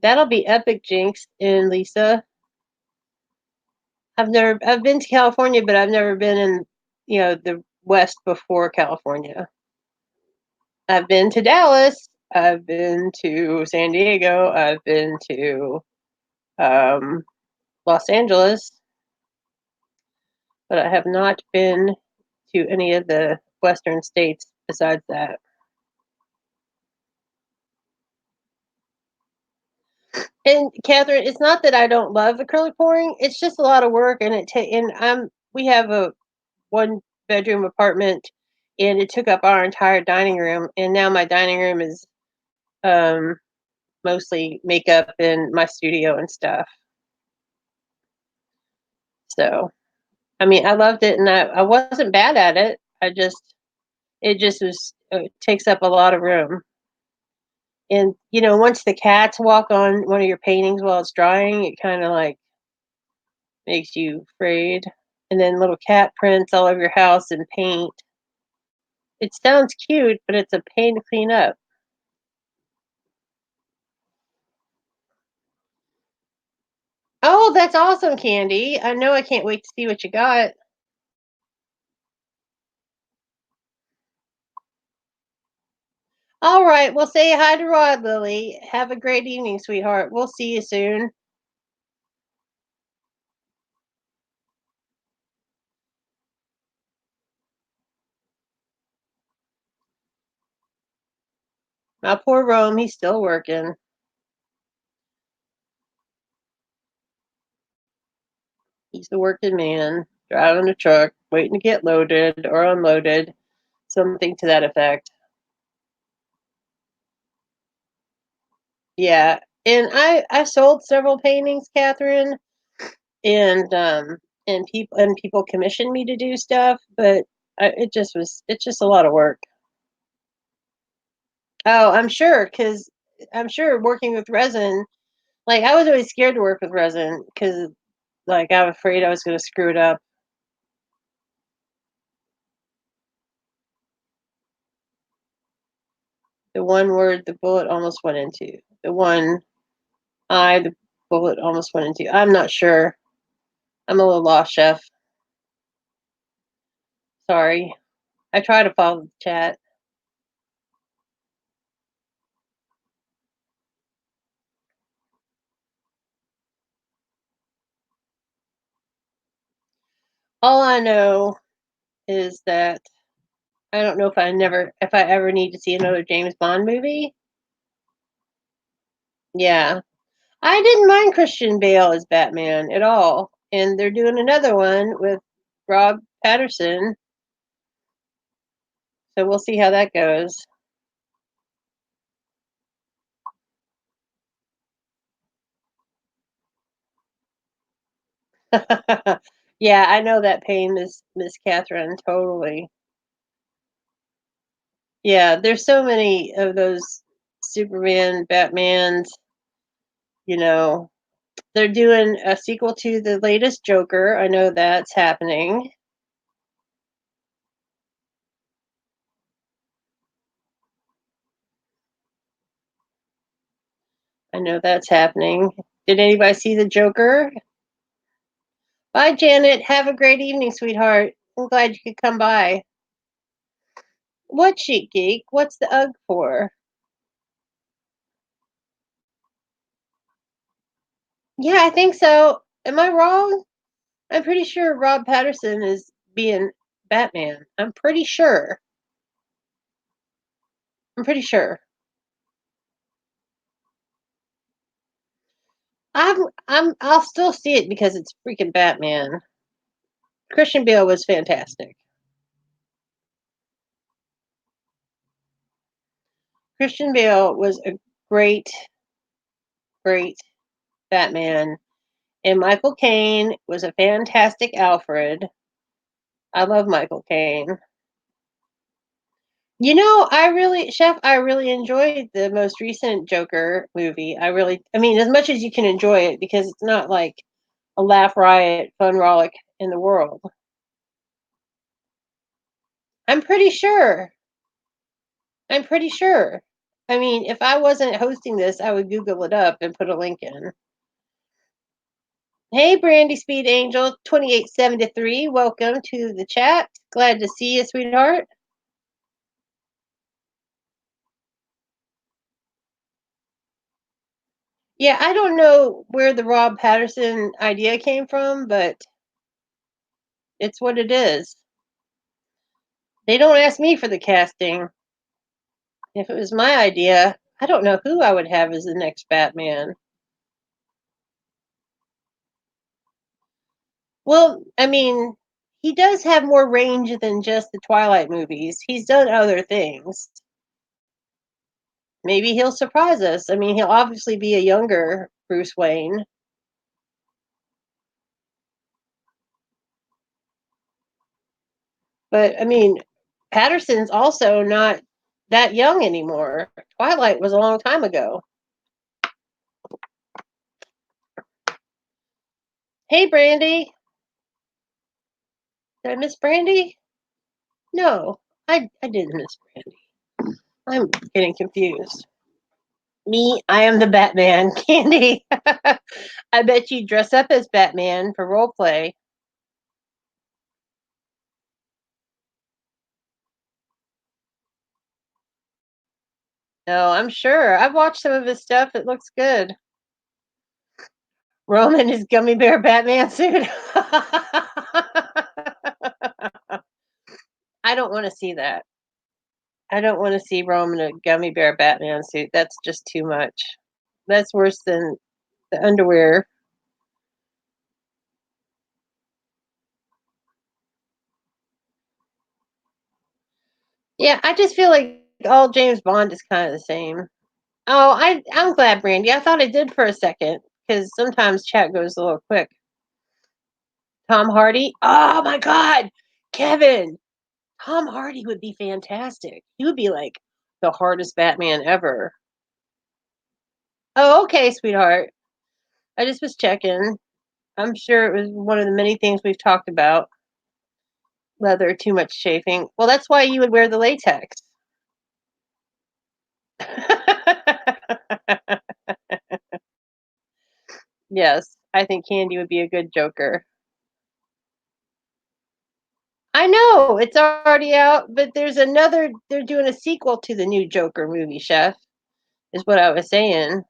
That'll be epic, Jinx and Lisa. I've been to California, but I've never been in, the West before California. I've been to Dallas. I've been to San Diego. I've been to um, Los Angeles, but I have not been to any of the Western states besides that. And Catherine, it's not that I don't love acrylic pouring. It's just a lot of work, and we have a one bedroom apartment, and it took up our entire dining room, and now my dining room is um mostly makeup and my studio and stuff. So, I mean, I loved it, and I wasn't bad at it. It just was, it takes up a lot of room. And, once the cats walk on one of your paintings while it's drying, it kind of like makes you afraid. And then little cat prints all over your house and paint. It sounds cute, but it's a pain to clean up. Oh, that's awesome, Candy. I know I can't wait to see what you got. All right. Well, say hi to Rod, Lily. Have a great evening, sweetheart. We'll see you soon. My poor Rome, he's still working. He's the working man, driving a truck, waiting to get loaded or unloaded, something to that effect. Yeah. And I sold several paintings, Catherine, and people commissioned me to do stuff, but it's just a lot of work. Oh, I'm sure working with resin, like I was always scared to work with resin because like I was afraid I was going to screw it up. The one word the bullet almost went into. The bullet almost went into. I'm not sure. I'm a little lost, chef. Sorry. I try to follow the chat. All I know is that I don't know if I ever need to see another James Bond movie. Yeah. I didn't mind Christian Bale as Batman at all. And they're doing another one with Rob Patterson. So we'll see how that goes. Yeah, I know that pain, Miss Catherine, totally. Yeah, there's so many of those Superman, Batmans, you know. They're doing a sequel to the latest Joker. I know that's happening. I know that's happening. Did anybody see the Joker? Bye, Janet. Have a great evening, sweetheart. I'm glad you could come by. What Sheet Geek? What's the UGG for? Yeah, I think so. Am I wrong? I'm pretty sure Rob Patterson is being Batman. I'm pretty sure. I'm pretty sure. I'll still see it because it's freaking Batman. Christian Bale was fantastic. Christian Bale was a great, great Batman, and Michael Caine was a fantastic Alfred. I love Michael Caine. I really enjoyed the most recent Joker movie. I mean, as much as you can enjoy it because it's not like a laugh riot, fun rollick in the world. I'm pretty sure. I'm pretty sure. I mean, if I wasn't hosting this, I would Google it up and put a link in. Hey, Brandy Speed Angel 2873, welcome to the chat. Glad to see you, sweetheart. Yeah, I don't know where the Rob Patterson idea came from, but it's what it is. They don't ask me for the casting. If it was my idea, I don't know who I would have as the next Batman. Well, I mean, he does have more range than just the Twilight movies. He's done other things. Maybe he'll surprise us. I mean, he'll obviously be a younger Bruce Wayne. But I mean, Patterson's also not that young anymore. Twilight was a long time ago. Hey, Brandy. Did I miss Brandy? No, I didn't miss Brandy. I'm getting confused. Me, I am the Batman. Candy. I bet you dress up as Batman for role play. No, I'm sure. I've watched some of his stuff. It looks good. Roman is gummy bear Batman suit. I don't want to see that. I don't want to see Roman in a gummy bear Batman suit. That's just too much. That's worse than the underwear. Yeah, I just feel like all James Bond is kind of the same. Oh, I'm glad, Brandy. I thought I did for a second because sometimes chat goes a little quick. Tom Hardy. Oh my God, Kevin. Tom Hardy would be fantastic. He would be like the hardest Batman ever. Oh, okay, sweetheart. I just was checking. I'm sure it was one of the many things we've talked about. Leather, too much chafing. Well, that's why you would wear the latex. Yes, I think Candy would be a good Joker. I know it's already out, but there's another. They're doing a sequel to the new Joker movie. Chef is what I was saying.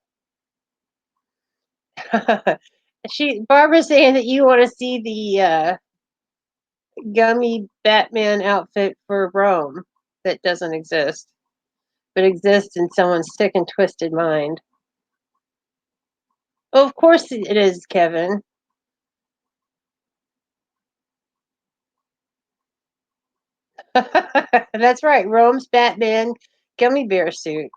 Barbara's saying that you want to see the gummy Batman outfit for Rome that doesn't exist, but exists in someone's sick and twisted mind. Oh, of course it is, Kevin. That's right. Rome's Batman gummy bear suit.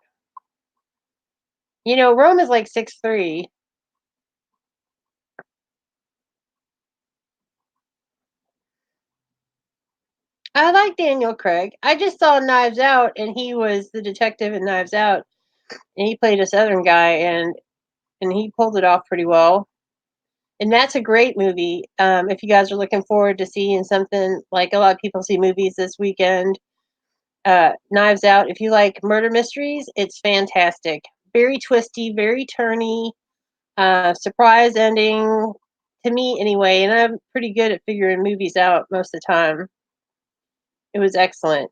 You know, Rome is like 6'3". I like Daniel Craig. I just saw Knives Out, and he was the detective in Knives Out, and he played a Southern guy, and he pulled it off pretty well. And that's a great movie. If you guys are looking forward to seeing something like a lot of people see movies this weekend, Knives Out. If you like murder mysteries, it's fantastic. Very twisty, very turny, surprise ending to me anyway. And I'm pretty good at figuring movies out most of the time. It was excellent.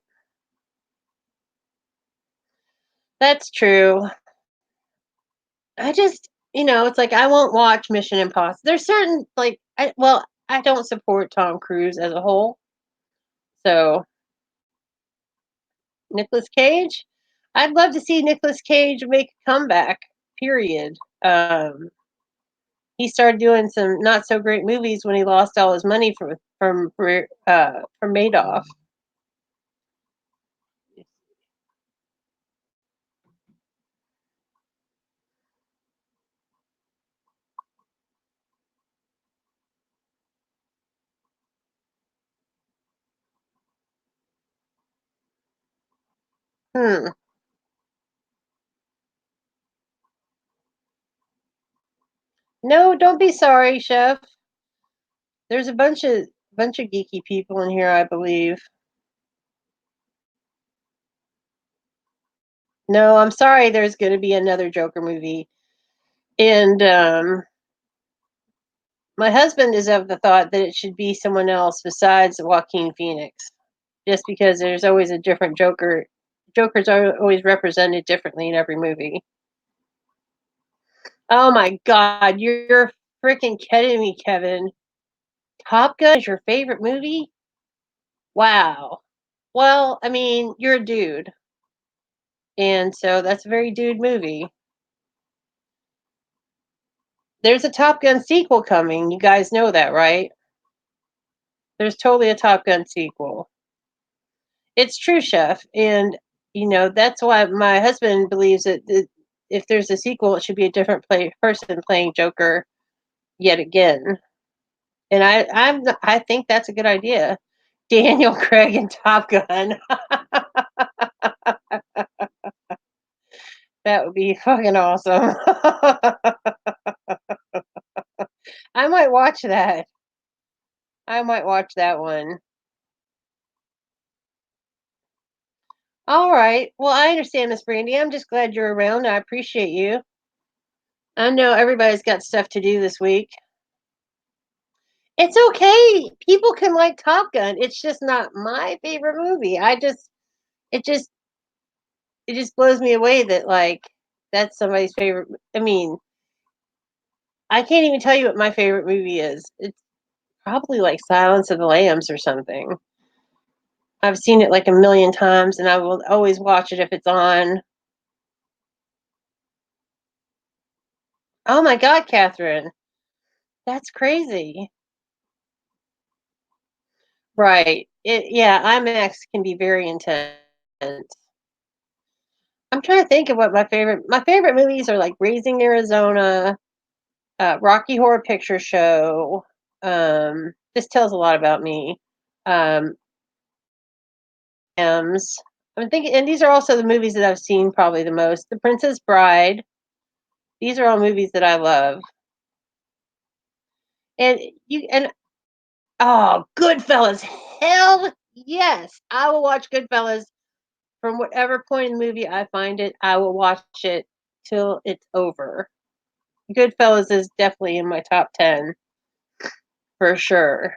That's true. I just, it's like I won't watch Mission Impossible. There's certain like, I don't support Tom Cruise as a whole. So Nicolas Cage, I'd love to see Nicolas Cage make a comeback. Period. Um, he started doing some not so great movies when he lost all his money from Madoff. Hmm. No, don't be sorry, Chef. There's a bunch of geeky people in here, I believe. No, I'm sorry. There's going to be another Joker movie, and my husband is of the thought that it should be someone else besides Joaquin Phoenix, just because there's always a different Joker. Jokers are always represented differently in every movie. Oh my God, you're freaking kidding me, Kevin. Top Gun is your favorite movie? Wow. Well, I mean, you're a dude, and so that's a very dude movie. There's a Top Gun sequel coming. You guys know that, right? There's totally a Top Gun sequel. It's true, Chef, and that's why my husband believes that if there's a sequel, it should be a different person playing Joker yet again. And I think that's a good idea. Daniel Craig and Top Gun. That would be fucking awesome. I might watch that. I might watch that one. All right. Well, I understand, Miss Brandy. I'm just glad you're around. I appreciate you. I know everybody's got stuff to do this week. It's okay. People can like Top Gun. It's just not my favorite movie. It just it just blows me away that like that's somebody's favorite. I mean, I can't even tell you what my favorite movie is. It's probably like Silence of the Lambs or something. I've seen it like a million times and I will always watch it if it's on. Oh my God, Catherine. That's crazy. Right. Yeah, IMAX can be very intense. I'm trying to think of what my favorite movies are like Raising Arizona, Rocky Horror Picture Show. This tells a lot about me. Um, I'm thinking, and these are also the movies that I've seen probably the most. The Princess Bride. These are all movies that I love. And Goodfellas. Hell yes, I will watch Goodfellas from whatever point in the movie I find it. I will watch it till it's over. Goodfellas is definitely in my top 10 for sure,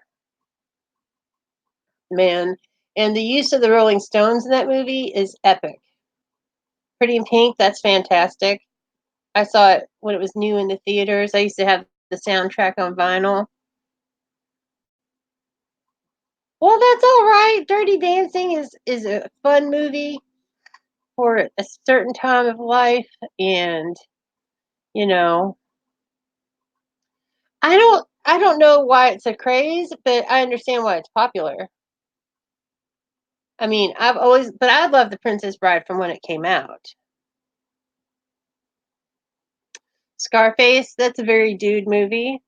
man. And the use of the Rolling Stones in that movie is epic. Pretty in Pink, that's fantastic. I saw it when it was new in the theaters. I used to have the soundtrack on vinyl. Well, that's all right. Dirty Dancing is a fun movie for a certain time of life, and you know, I don't know why it's a craze, but I understand why it's popular. I mean, I love The Princess Bride from when it came out. Scarface, that's a very dude movie,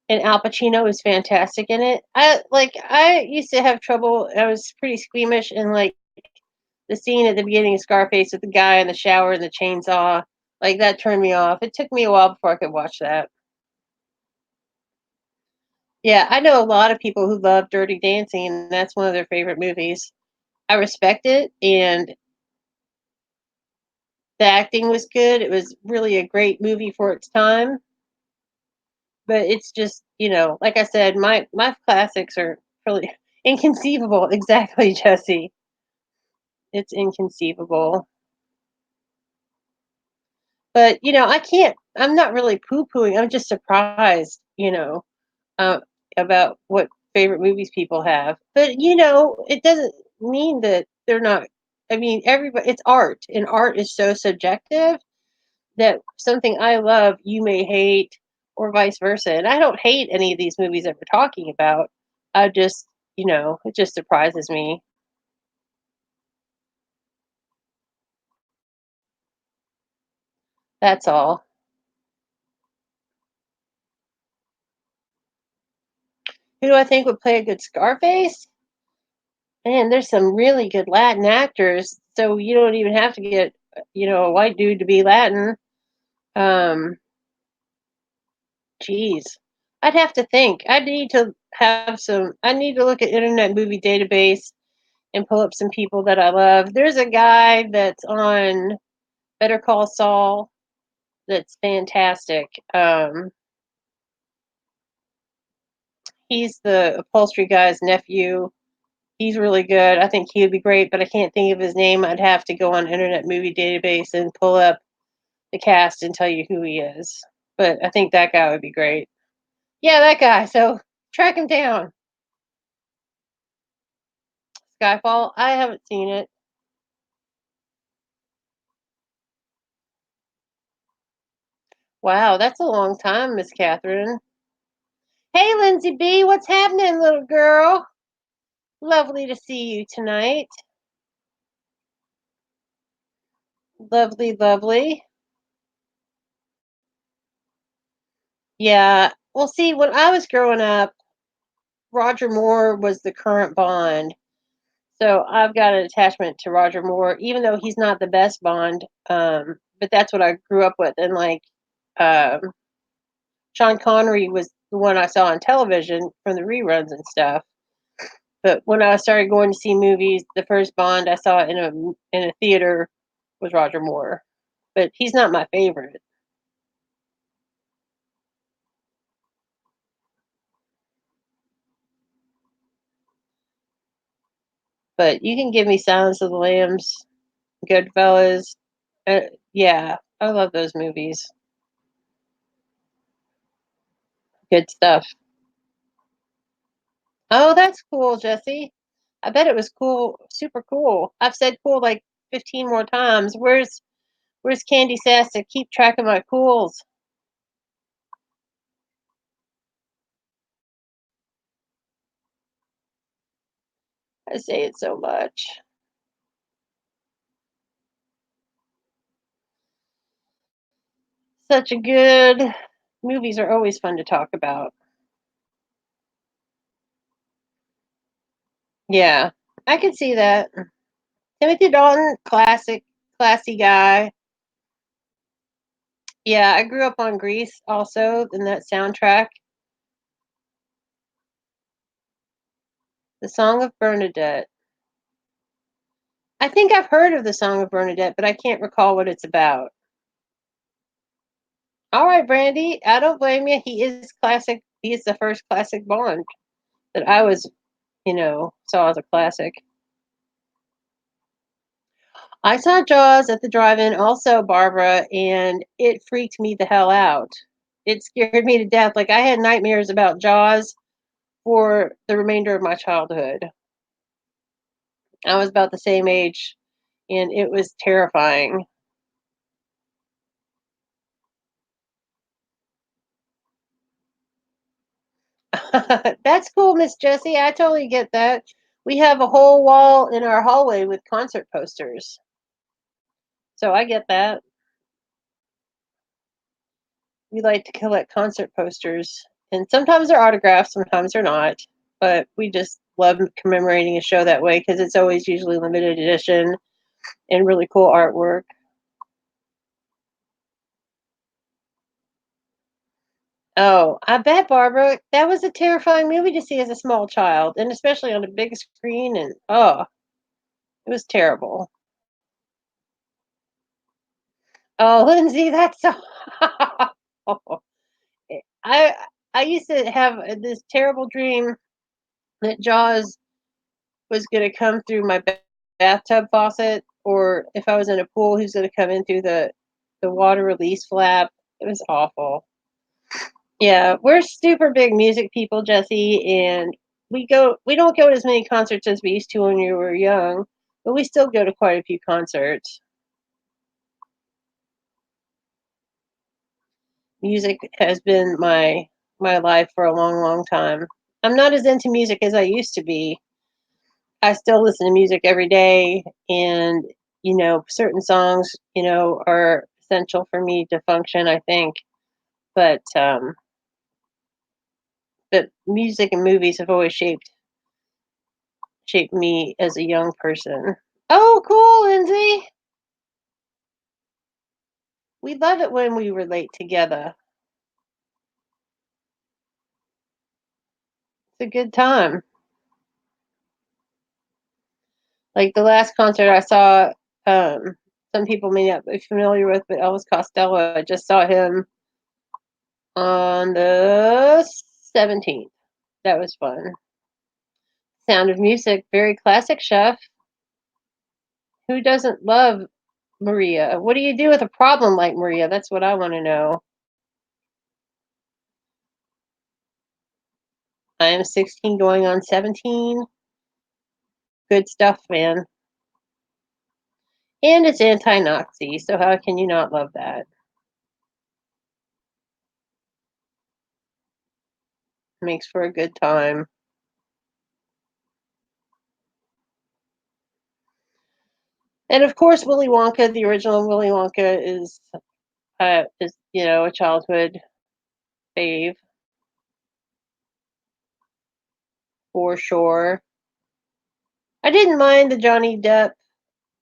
and Al Pacino is fantastic in it. I used to have trouble. I was pretty squeamish in like the scene at the beginning of Scarface with the guy in the shower and the chainsaw. Like that turned me off. It took me a while before I could watch that. Yeah, I know a lot of people who love Dirty Dancing, and that's one of their favorite movies. I respect it, and the acting was good. It was really a great movie for its time. But it's just, like I said, my classics are really inconceivable. Exactly, Jesse. It's inconceivable. But I can't. I'm not really poo pooing. I'm just surprised. Uh, about what favorite movies people have. But it doesn't mean that they're not. I mean, everybody. It's art, and art is so subjective that something I love you may hate, or vice versa. And I don't hate any of these movies that we're talking about. I just, it just surprises me. That's all. Who do I think would play a good Scarface? Man, there's some really good Latin actors, so you don't even have to get, a white dude to be Latin. Um, Geez, I'd have to think. I need to look at Internet Movie Database and pull up some people that I love. There's a guy that's on Better Call Saul that's fantastic. He's the upholstery guy's nephew. He's really good. I think he would be great, but I can't think of his name. I'd have to go on Internet Movie Database and pull up the cast and tell you who he is. But I think that guy would be great. Yeah, that guy. So track him down. Skyfall. I haven't seen it. Wow, that's a long time, Miss Catherine. Hey, Lindsay B, what's happening, little girl? Lovely to see you tonight. Lovely, lovely. Yeah. Well, see, when I was growing up, Roger Moore was the current Bond. So I've got an attachment to Roger Moore, even though he's not the best Bond. But that's what I grew up with. And like um, Sean Connery was the one I saw on television from the reruns and stuff. But when I started going to see movies, the first Bond I saw in a theater was Roger Moore. But he's not my favorite. But you can give me Silence of the Lambs, Goodfellas. Uh, yeah, I love those movies. Good stuff. Oh, that's cool, Jesse. I bet it was cool, super cool. I've said cool like 15 more times. Where's Candy Sass to keep track of my cools? I say it so much. Such a good movies are always fun to talk about. Yeah, I can see that. Timothy Dalton, classic, classy guy. Yeah, I grew up on Grease also in that soundtrack. The Song of Bernadette. I think I've heard of the Song of Bernadette, but I can't recall what it's about. All right, Brandy, I don't blame you. He is classic. He is the first classic Bond that I was, saw as a classic. I saw Jaws at the drive-in also, Barbara, and it freaked me the hell out. It scared me to death. Like I had nightmares about Jaws for the remainder of my childhood. I was about the same age, and it was terrifying. That's cool, Miss Jessie. I totally get that. We have a whole wall in our hallway with concert posters. So I get that. We like to collect concert posters, and sometimes they're autographed, sometimes they're not. But we just love commemorating a show that way because it's always usually limited edition and really cool artwork. Oh, I bet, Barbara, that was a terrifying movie to see as a small child, and especially on a big screen. And oh, it was terrible. Oh, Lindsay, that's so. I I used to have this terrible dream that Jaws was going to come through my bathtub faucet, or if I was in a pool, who's going to come in through the water release flap. It was awful. Yeah, we're super big music people, Jesse, and we don't go to as many concerts as we used to when we were young, but we still go to quite a few concerts. Music has been my life for a long, long time. I'm not as into music as I used to be. I still listen to music every day, and certain songs, are essential for me to function, I think. But music and movies have always shaped me as a young person. Oh, cool, Lindsay. We love it when we relate together. It's a good time. Like the last concert I saw, some people may not be familiar with, but Elvis Costello, I just saw him on the 17th. That was fun. Sound of Music, very classic, chef. Who doesn't love Maria? What do you do with a problem like Maria? That's what I want to know. I am 16 going on 17. Good stuff, man. And it's anti-Nazi, so how can you not love that? Makes for a good time. And of course, Willy Wonka, the original Willy Wonka, is a childhood fave for sure. I didn't mind the Johnny Depp,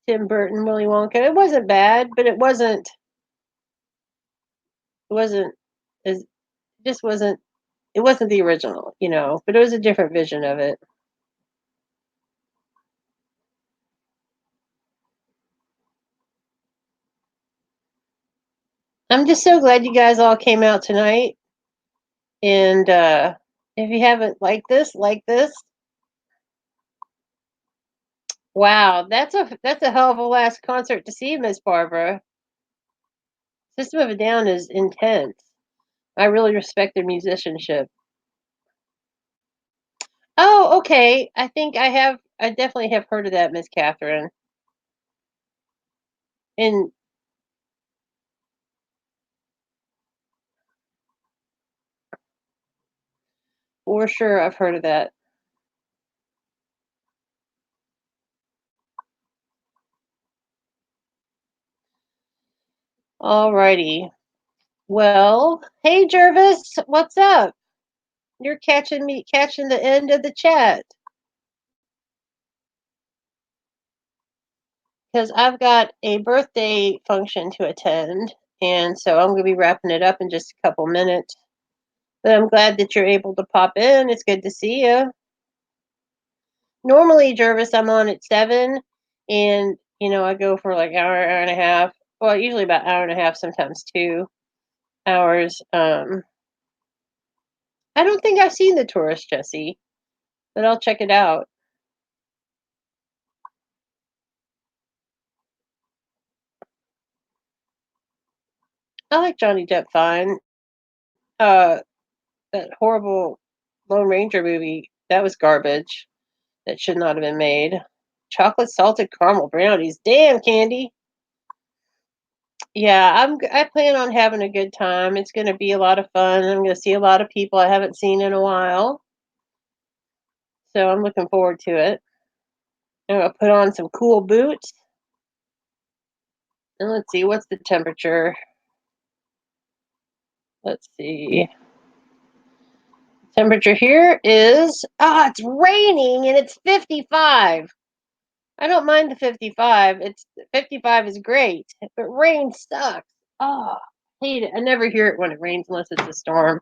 Tim Burton Willy Wonka. It wasn't bad, but it wasn't as just wasn't it wasn't the original, but it was a different vision of it. I'm just so glad you guys all came out tonight. And if you haven't liked this, like this. Wow, that's a hell of a last concert to see, Miss Barbara. System of a Down is intense. I really respect their musicianship. Oh, okay. I think I definitely have heard of that, Miss Catherine. And for sure, I've heard of that. Alrighty. Well, hey Jervis, what's up? You're catching the end of the chat because I've got a birthday function to attend, and so I'm going to be wrapping it up in just a couple minutes. But I'm glad that you're able to pop in. It's good to see you. Normally, Jervis, I'm on at 7, and I go for like hour and a half. Well, usually about hour and a half, sometimes 2 hours. I don't think I've seen The Tourist, Jesse, but I'll check it out. I like Johnny Depp fine. Uh, that horrible Lone Ranger movie, that was garbage. That should not have been made. Chocolate salted caramel brownies. Damn, Candy. Yeah, I plan on having a good time. It's going to be a lot of fun. I'm going to see a lot of people I haven't seen in a while. So I'm looking forward to it. I'm going to put on some cool boots. And let's see, what's the temperature? Let's see. Temperature here is, it's raining and it's 55. I don't mind the 55. 55 is great, but rain sucks. Oh, hate it. I never hear it when it rains unless it's a storm.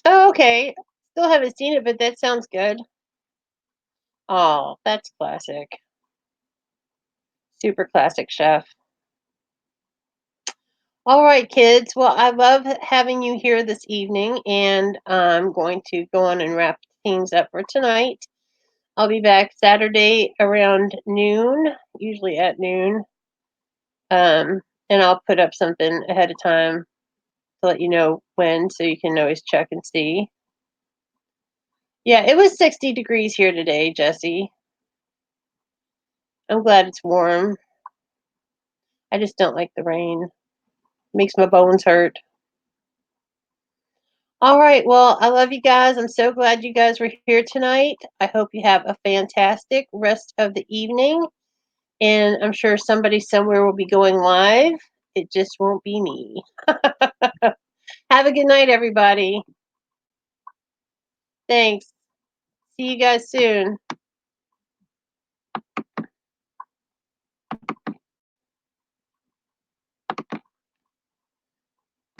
Oh, okay. Still haven't seen it, but that sounds good. Oh, that's classic. Super classic, chef. All right, kids. Well, I love having you here this evening, and I'm going to go on and wrap things up for tonight. I'll be back Saturday around noon, usually at noon. And I'll put up something ahead of time to let you know when, so you can always check and see. Yeah, it was 60 degrees here today, Jesse. I'm glad it's warm. I just don't like the rain. Makes my bones hurt. All right. Well, I love you guys. I'm so glad you guys were here tonight. I hope you have a fantastic rest of the evening. And I'm sure somebody somewhere will be going live. It just won't be me. Have a good night, everybody. Thanks. See you guys soon.